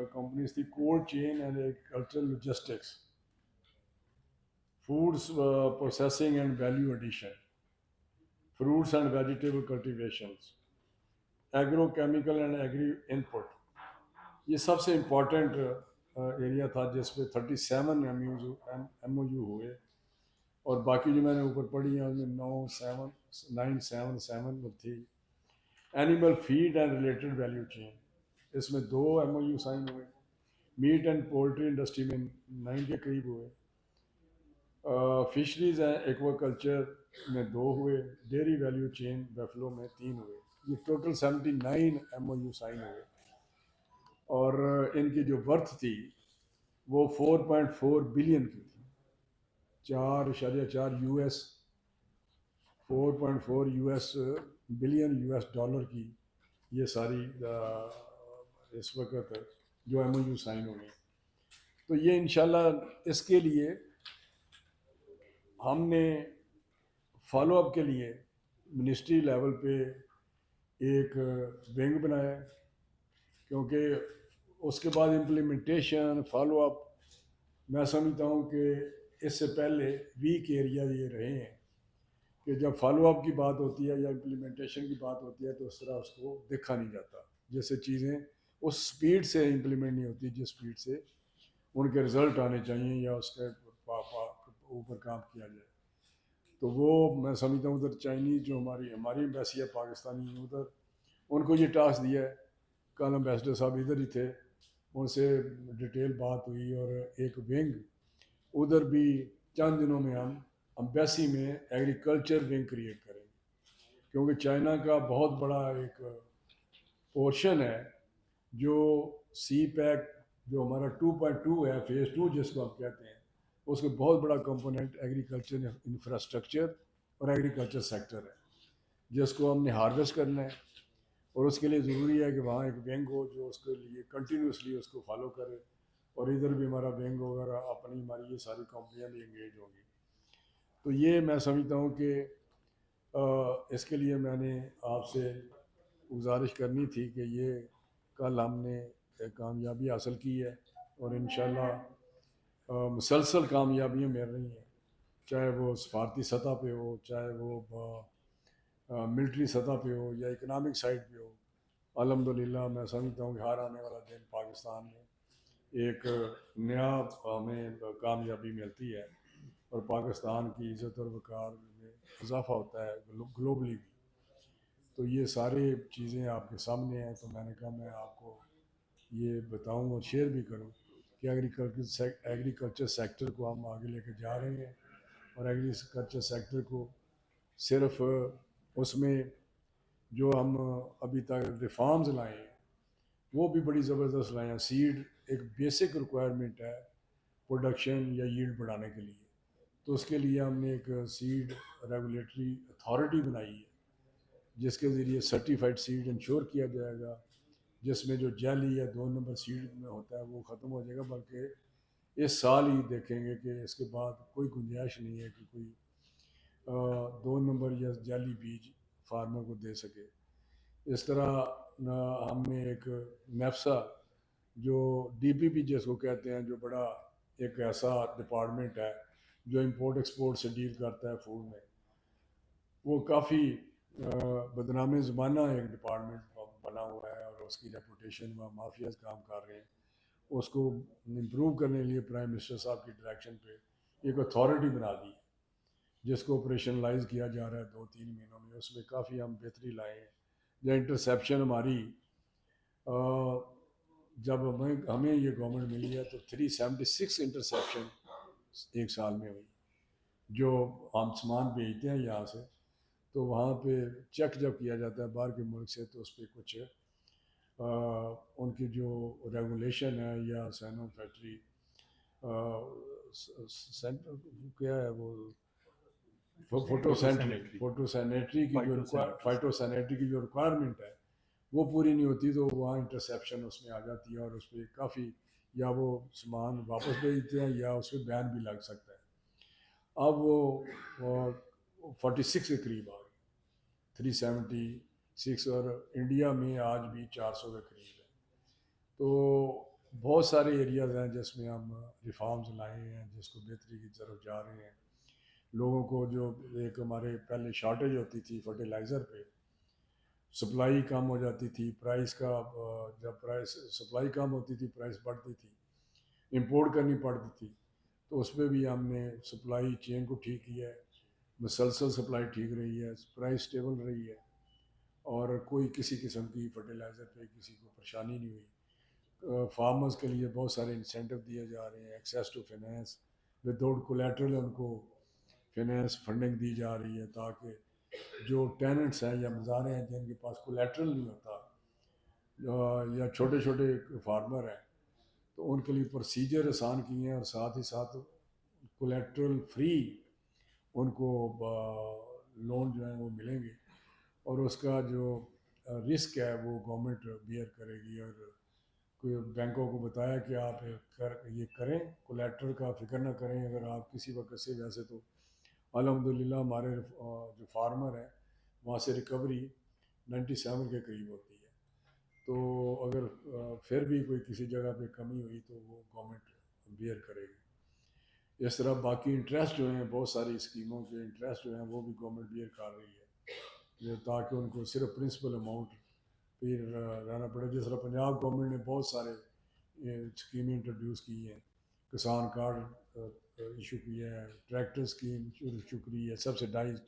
companies تھی cold chain and agricultural logistics, foods processing and value addition, fruits and vegetable cultivations, agrochemical and agri input. یہ سب سے important area تھا جس پہ 37 M O you ہوئے، اور باقی جو میں نے اوپر پڑھی ہیں ان میں 977 تھی. Animal feed and related value chain, اس میں 2 ایم او یو سائن ہوئے. میٹ اینڈ پولٹری انڈسٹری میں 9 کے قریب ہوئے. فشریز اینڈ ایکوا کلچر میں 2 ہوئے. ڈیری ویلیو چین بیفلو میں 3 ہوئے. یہ total 79 M O U sign ہوئے، اور ان کی جو ورتھ تھی وہ 4.4 بلین کی تھی. 4.4 U S 4.4 U S billion U S dollar کی یہ ساری اس وقت جو ایم او یو سائن ہوئے. تو یہ انشاءاللہ اس کے لیے ہم نے فالو اپ کے لیے منسٹری لیول پہ ایک ونگ بنایا ہے، کیونکہ اس کے بعد امپلیمنٹیشن فالو اپ میں سمجھتا ہوں کہ اس سے پہلے ویک ایریا یہ رہے ہیں کہ جب فالو اپ کی بات ہوتی ہے یا امپلیمنٹیشن کی بات ہوتی ہے تو اس طرح اس کو دیکھا نہیں جاتا. جیسے چیزیں اس سپیڈ سے امپلیمنٹ نہیں ہوتی جس سپیڈ سے ان کے رزلٹ آنے چاہیے یا اس کے اوپر کام کیا جائے. تو وہ میں سمجھتا ہوں ادھر چائنیز جو ہماری ایمبیسی ہے پاکستانی ادھر ان کو یہ ٹاسک دیا ہے. کل امبیسڈر صاحب ادھر ہی تھے، ان سے ڈیٹیل بات ہوئی، اور ایک ونگ ادھر بھی چند دنوں میں ہم امبیسی میں ایگریکلچر ونگ کریٹ کریں گے، کیونکہ چائنا کا بہت بڑا ایک پورشن ہے جو سی پیک جو ہمارا 2.2 ہے فیز 2 جس کو ہم کہتے ہیں، اس کا بہت بڑا کمپوننٹ ایگریکلچر انفراسٹرکچر اور ایگریکلچر سیکٹر ہے جس کو ہم نے ہارویسٹ کرنا ہے. اور اس کے لیے ضروری ہے کہ وہاں ایک ونگ ہو جو اس کے لیے کنٹینیوسلی اس کو فالو کرے، اور ادھر بھی ہمارا ونگ وغیرہ اپنی ہماری یہ ساری کمپنیاں بھی انگیج ہوں گی. تو یہ میں سمجھتا ہوں کہ اس کے لیے میں نے آپ سے گزارش کرنی تھی کہ یہ کل ہم نے کامیابی حاصل کی ہے، اور انشاءاللہ مسلسل کامیابیاں مل رہی ہیں، چاہے وہ سفارتی سطح پہ ہو، چاہے وہ ملٹری سطح پہ ہو یا اکنامک سائڈ پہ ہو. الحمدللہ میں سمجھتا ہوں کہ ہر آنے والا دن پاکستان میں ایک نیا ہمیں کامیابی ملتی ہے، اور پاکستان کی عزت اور وقار میں اضافہ ہوتا ہے گلوبلی بھی. تو یہ سارے چیزیں آپ کے سامنے ہیں، تو میں نے کہا میں آپ کو یہ بتاؤں اور شیئر بھی کروں کہ ایگریکلچر سیکٹر کو ہم آگے لے کے جا رہے ہیں، اور ایگریکلچر سیکٹر کو صرف اس میں جو ہم ابھی تک ریفارمز لائے ہیں وہ بھی بڑی زبردست لائے ہیں. سیڈ ایک بیسک ریکوائرمنٹ ہے پروڈکشن یا ییلڈ بڑھانے کے لیے، تو اس کے لیے ہم نے ایک سیڈ ریگولیٹری اتھارٹی بنائی ہے جس کے ذریعے سرٹیفائڈ سیڈ انشور کیا جائے گا، جس میں جو جعلی یا 2 نمبر سیڈ میں ہوتا ہے وہ ختم ہو جائے گا، بلکہ اس سال ہی دیکھیں گے کہ اس کے بعد کوئی گنجائش نہیں ہے کہ کوئی 2 نمبر یا جعلی بیج فارمر کو دے سکے. اس طرح ہم نے ایک نیفسا جو ڈی پی پی جس کو کہتے ہیں، جو بڑا ایک ایسا ڈپارٹمنٹ ہے جو امپورٹ ایکسپورٹ سے ڈیل کرتا ہے فوڈ میں، وہ کافی بدنام زمانہ ایک ڈپارٹمنٹ بنا ہوا ہے، اور اس کی ریپوٹیشن میں مافیاز کام کر رہے ہیں. اس کو امپروو کرنے کے لیے پرائم منسٹر صاحب کی ڈائریکشن پہ ایک اتھارٹی بنا دی جس کو آپریشنلائز کیا جا رہا ہے 2-3 مہینوں میں. اس میں کافی ہم بہتری لائے ہیں. جو انٹرسیپشن ہماری جب ہمیں یہ گورنمنٹ ملی ہے تو 376 انٹرسیپشن ایک سال میں ہوئی. جو ہم سامان بھیجتے ہیں یہاں سے تو وہاں پہ چیک جب کیا جاتا ہے باہر کے ملک سے تو اس پہ کچھ ان کی جو ریگولیشن ہے یا سینو فیکٹری سینٹر کیا ہے وہ فوٹو سینیٹری کی جو فائٹو سینیٹری کی جو ریکوائرمنٹ ہے وہ پوری نہیں ہوتی تو وہاں انٹرسیپشن اس میں آ جاتی ہے، اور اس پہ کافی یا وہ سامان واپس بھیجتے ہیں یا اس پہ بین بھی لگ سکتا ہے. اب وہ 46 کے قریب آ گئی، 376، اور انڈیا میں آج بھی 400 کے قریب ہے. تو بہت سارے ایریاز ہیں جس میں ہم ریفارمز لائے ہیں، جس کو بہتری کی طرف جا رہے ہیں. لوگوں کو جو ایک ہمارے پہلے شارٹیج ہوتی تھی فرٹیلائزر پہ، سپلائی کم ہو جاتی تھی، پرائس کا جب پرائس سپلائی کم ہوتی تھی پرائس بڑھتی تھی، امپورٹ کرنی پڑتی تھی. تو اس پہ بھی ہم نے سپلائی چین کو ٹھیک کیا ہے، مسلسل سپلائی ٹھیک رہی ہے، پرائس اسٹیبل رہی ہے، اور کوئی کسی قسم کی فرٹیلائزر پہ کسی کو پریشانی نہیں ہوئی. فارمرز کے لیے بہت سارے انسینٹو دیے جا رہے ہیں، access to finance without collateral, ان کو فائنینس فنڈنگ دی جا رہی ہے تاکہ جو ٹیننٹس ہیں یا مزارے ہیں جن کے پاس کولیٹرل نہیں ہوتا، یا چھوٹے چھوٹے فارمر ہیں، تو ان کے لیے پروسیجر آسان کیے ہیں، اور ساتھ ہی ساتھ کولیٹرل فری ان کو لون جو ہیں وہ ملیں گے، اور اس کا جو رسک ہے وہ گورنمنٹ بیئر کرے گی. اور کوئی بینکوں کو بتایا کہ آپ یہ کریں، کولیٹرل کا فکر نہ کریں. اگر آپ کسی وقت سے، ویسے تو الحمدللہ ہمارے جو فارمر ہیں وہاں سے ریکوری 97 کے قریب ہوتی ہے. تو اگر پھر بھی کوئی کسی جگہ پہ کمی ہوئی تو وہ گورنمنٹ بیئر کرے گی. اس طرح باقی انٹرسٹ جو ہیں بہت ساری اسکیموں کے انٹرسٹ جو ہیں وہ بھی گورنمنٹ بیئر کر رہی ہے، تاکہ ان کو صرف پرنسپل اماؤنٹ پہ رہنا پڑے. جس طرح پنجاب گورنمنٹ نے بہت سارے اسکیمیں انٹروڈیوس کی ہیں، کسان کارڈ ایشو کی ہے، ٹریکٹر اسکیم ایشو کی ہے سبسڈائزڈ،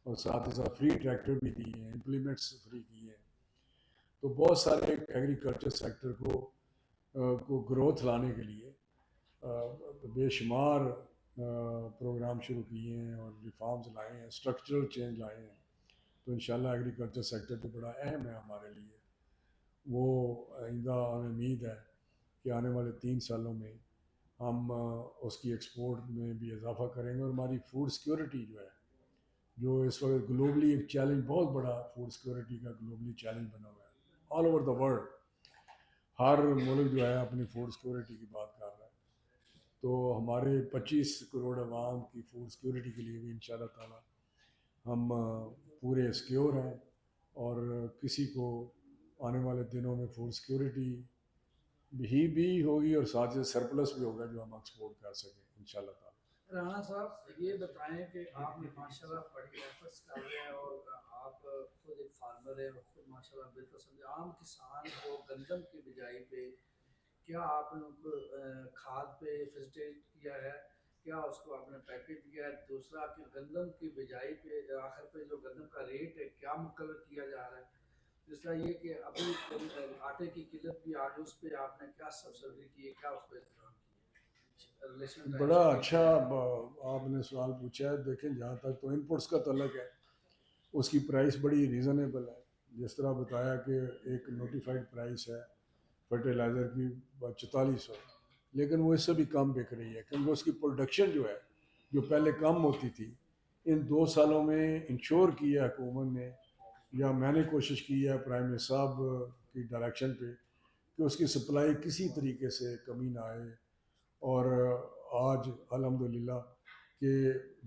اور ساتھ ہی ساتھ فری ٹریکٹر بھی دیے ہیں، امپلیمنٹس فری کیے ہیں. تو بہت سارے ایگریکلچر سیکٹر کو گروتھ لانے کے لیے بے شمار پروگرام شروع کیے ہیں اور ریفارمز لائے ہیں، اسٹرکچرل چینج لائے ہیں. تو انشاءاللہ ایگریکلچر سیکٹر تو بڑا اہم ہے ہمارے لیے. وہ آئندہ ہمیں امید ہے کہ آنے والے 3 سالوں میں ہم اس کی ایکسپورٹ میں بھی اضافہ کریں گے، اور ہماری فوڈ سیکورٹی جو ہے، جو اس وقت گلوبلی ایک چیلنج، بہت بڑا فوڈ سیکورٹی کا گلوبلی چیلنج بنا ہوا ہے آل اوور دا ورلڈ. ہر ملک جو ہے اپنی فوڈ سیکورٹی کی بات کر رہا ہے. تو ہمارے 25 کروڑ عوام کی فوڈ سیکورٹی کے لیے بھی انشاءاللہ تعالی ہم پورے سیکیور ہیں، اور کسی کو آنے والے دنوں میں فوڈ سیکورٹی بھی ہوگی، اور ساتھ ہی سرپلس بھی ہوگا جو ہم ایکسپورٹ کر سکیں انشاءاللہ تعالی. رانا صاحب یہ بتائیں کہ آپ نے ماشاءاللہ بڑی ایفرٹس کر رہے ہیں، اور آپ خود ایک فارمر ہیں اور خود ماشاءاللہ بالکل سمجھے عام کسان کو گندم کی بجائی پہ کیا آپ نے ان کو کھاد پہ فیسیلیٹ کیا ہے، کیا اس کو آپ نے پیکیج دیا ہے؟ دوسرا کہ گندم کی بجائی پہ آخر پہ جو گندم کا ریٹ ہے کیا مقرر کیا جا رہا ہے؟ دوسرا یہ کہ ابھی آٹے کی قلت بھی آ گئی، اس پہ آپ نے کیا سبسڈی کی ہے، کیا اس پہ انتظام کیا ریلیشن ٹائم بڑا سے؟ اچھا آپ نے سوال پوچھا ہے. دیکھیں جہاں تک تو انپٹس کا تعلق ہے، اس کی پرائس بڑی ریزنیبل ہے. جس طرح بتایا کہ ایک نوٹیفائڈ پرائس ہے فرٹیلائزر کی 4400، لیکن وہ اس سے بھی کم بک رہی ہے، کیونکہ اس کی پروڈکشن جو ہے، جو پہلے کم ہوتی تھی، ان 2 سالوں میں انشور کیا حکومت نے، یا میں نے کوشش کی ہے پرائم منسٹر صاحب کی ڈائریکشن پہ، کہ اس کی سپلائی کسی طریقے سے کمی نہ آئے. اور آج الحمدللہ کہ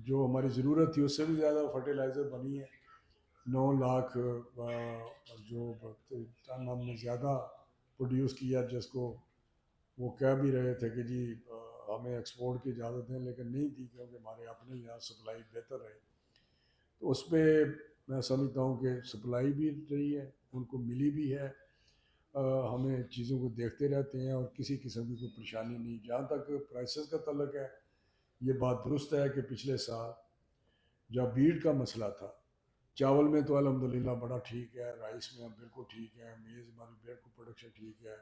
جو ہماری ضرورت تھی اس سے بھی زیادہ فرٹیلائزر بنی ہے. 9 لاکھ جو ٹن ہم نے زیادہ پروڈیوس کیا، جس کو وہ کہہ بھی رہے تھے کہ جی ہمیں ایکسپورٹ کی اجازت دیں، لیکن نہیں دی، کیونکہ ہمارے اپنے یہاں سپلائی بہتر رہے. تو اس پہ میں سمجھتا ہوں کہ سپلائی بھی رہی ہے، ان کو ملی بھی ہے. ہمیں چیزوں کو دیکھتے رہتے ہیں اور کسی قسم کی کوئی پریشانی نہیں. جہاں تک پرائسز کا تعلق ہے، یہ بات درست ہے کہ پچھلے سال جب بیٹ کا مسئلہ تھا، چاول میں تو الحمدللہ بڑا ٹھیک ہے، رائس میں بالکل ٹھیک ہے، میز ہماری بالکل پروڈکشن ٹھیک ہے.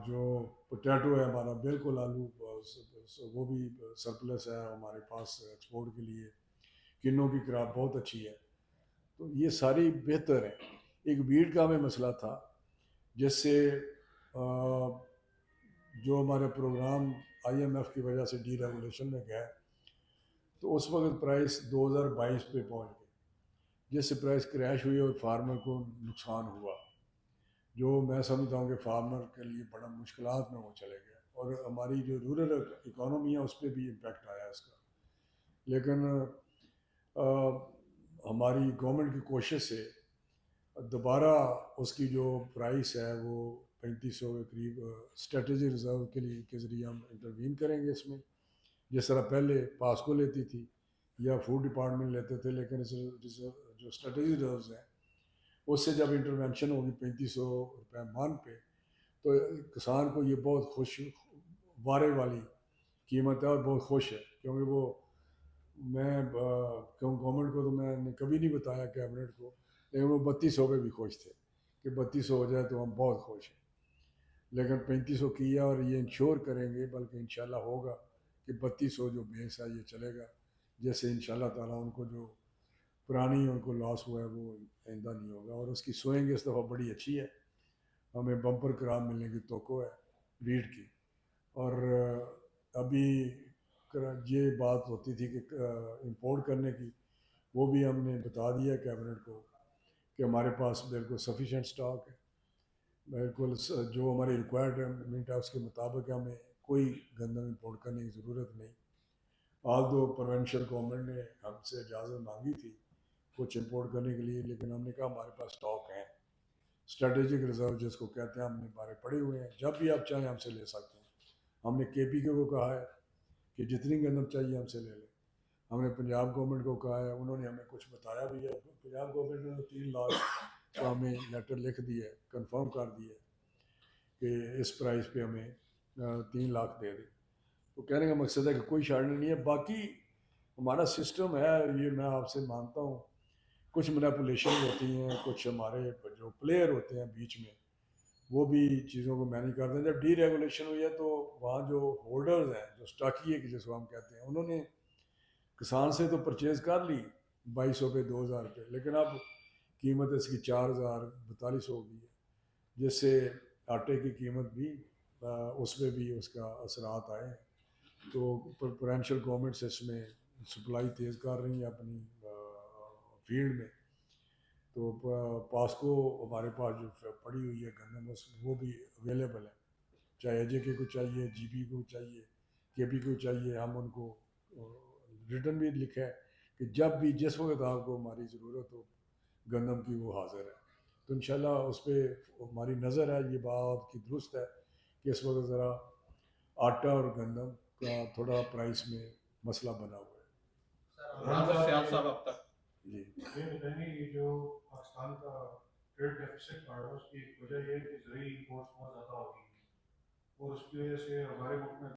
جو پوٹیٹو ہے ہمارا بالکل، آلو وہ بھی سرپلس ہے ہمارے پاس ایکسپورٹ کے لیے. کنوں کی کراپ بہت اچھی ہے. تو یہ ساری بہتر ہے. ایک بیٹ کا ہمیں مسئلہ تھا جس سے جو ہمارے پروگرام IMF کی وجہ سے ڈی ریگولیشن میں گئے، تو اس وقت پرائس 2022 پہ پہنچ گئی، جس سے پرائس کریش ہوئی اور فارمر کو نقصان ہوا، جو میں سمجھتا ہوں کہ فارمر کے لیے بڑا مشکلات میں وہ چلے گئے، اور ہماری جو رورل اکانومی ہے اس پہ بھی امپیکٹ آیا اس کا. لیکن ہماری گورنمنٹ کی کوشش سے دوبارہ اس کی جو پرائس ہے وہ 3500 کے قریب اسٹریٹجی ریزرو کے ذریعے ہم انٹروین کریں گے اس میں، جس طرح پہلے پاسکو لیتی تھی یا فوڈ ڈپارٹمنٹ لیتے تھے، لیکن جو اسٹریٹجی ریزروز ہیں اس سے جب انٹروینشن ہوگی 3500 روپے من پہ، تو کسان کو یہ بہت خوش وارے والی قیمت ہے اور بہت خوش ہے، کیونکہ وہ میں گورنمنٹ کو تو میں نے کبھی نہیں بتایا کیبنٹ کو، لیکن وہ 3200 پہ بھی خوش تھے کہ 3200 ہو جائے تو ہم بہت خوش ہیں، لیکن 3500 کیا اور یہ انشور کریں گے، بلکہ انشاءاللہ ہوگا کہ 3200 جو بیس ہے یہ چلے گا، جیسے انشاءاللہ تعالیٰ ان کو جو پرانی ان کو لاس ہوا ہے وہ آئندہ نہیں ہوگا، اور اس کی سوئنگ اس دفعہ بڑی اچھی ہے، ہمیں بمپر کرام ملنے کی توقع ہے ویٹ کی، اور ابھی یہ بات ہوتی تھی کہ امپورٹ کرنے کی، وہ بھی ہم نے بتا دیا کیبنٹ کو کہ ہمارے پاس بالکل سفیشینٹ سٹاک ہے، بالکل جو ہماری ریکوائرمنٹ ہے اس کے مطابق ہمیں کوئی گندم امپورٹ کرنے کی ضرورت نہیں، آج دو پروونشل گورنمنٹ نے ہم سے اجازت مانگی تھی کچھ امپورٹ کرنے کے لیے، لیکن ہم نے کہا ہمارے پاس سٹاک ہے، اسٹریٹجک ریزرو جس کو کہتے ہیں، ہم نے ہمارے پڑے ہوئے ہیں، جب بھی آپ چاہیں ہم سے لے سکتے ہیں، ہم نے کے پی کے کو کہا ہے کہ جتنی گندم چاہیے ہم سے لے لیں، ہم نے پنجاب گورنمنٹ کو کہا ہے، انہوں نے ہمیں کچھ بتایا بھی ہے، پنجاب گورنمنٹ نے 3 لاکھ کا ہمیں لیٹر لکھ دیا ہے، کنفرم کر دیا ہے کہ اس پرائز پہ ہمیں 3 لاکھ دے دیں، تو کہنے کا مقصد ہے کہ کوئی شارٹیج نہیں ہے، باقی ہمارا سسٹم ہے، یہ میں آپ سے مانتا ہوں، کچھ مینیپولیشن ہوتی ہیں، کچھ ہمارے جو پلیئر ہوتے ہیں بیچ میں وہ بھی چیزوں کو مینیج کرتے ہیں، جب ڈی ریگولیشن ہوئی ہے تو وہاں جو ہولڈرز ہیں، جو اسٹاکیے جس کو ہم کہتے ہیں، انہوں نے کسان سے تو پرچیز کر لی 2200 پہ 2000 پہ، لیکن اب قیمت اس کی 4000 4200 ہو گئی ہے، جس سے آٹے کی قیمت بھی اس پہ بھی اس کا اثرات آئے ہیں، تو پروونشل گورنمنٹس اس میں سپلائی تیز کر رہی ہیں اپنی فیلڈ میں، تو پاسکو ہمارے پاس جو پڑی ہوئی ہے گندم وہ بھی اویلیبل ہے، چاہے اے جے کے کو چاہیے، جی پی کو چاہیے، کے پی کو چاہیے، ہم ان کو ریٹرن بھی لکھا ہے کہ جب بھی جس وقت آپ کو ہماری ضرورت ہو گندم کی وہ حاضر ہے، تو انشاءاللہ اس پہ ہماری نظر ہے، یہ بات کی درست ہے کہ اس وقت ذرا آٹا اور گندم کا تھوڑا پرائس میں مسئلہ بنا ہوا ہے۔ جی یہ بتائیں گے یہ جو پاکستان کا ٹریڈ ڈیفیسٹ بڑھ رہا ہے اس کی ایک وجہ یہ ہے کہ زرعی امپورٹس بہت زیادہ ہو گئی ہیں اور اس کی وجہ سے ہمارے ملک میں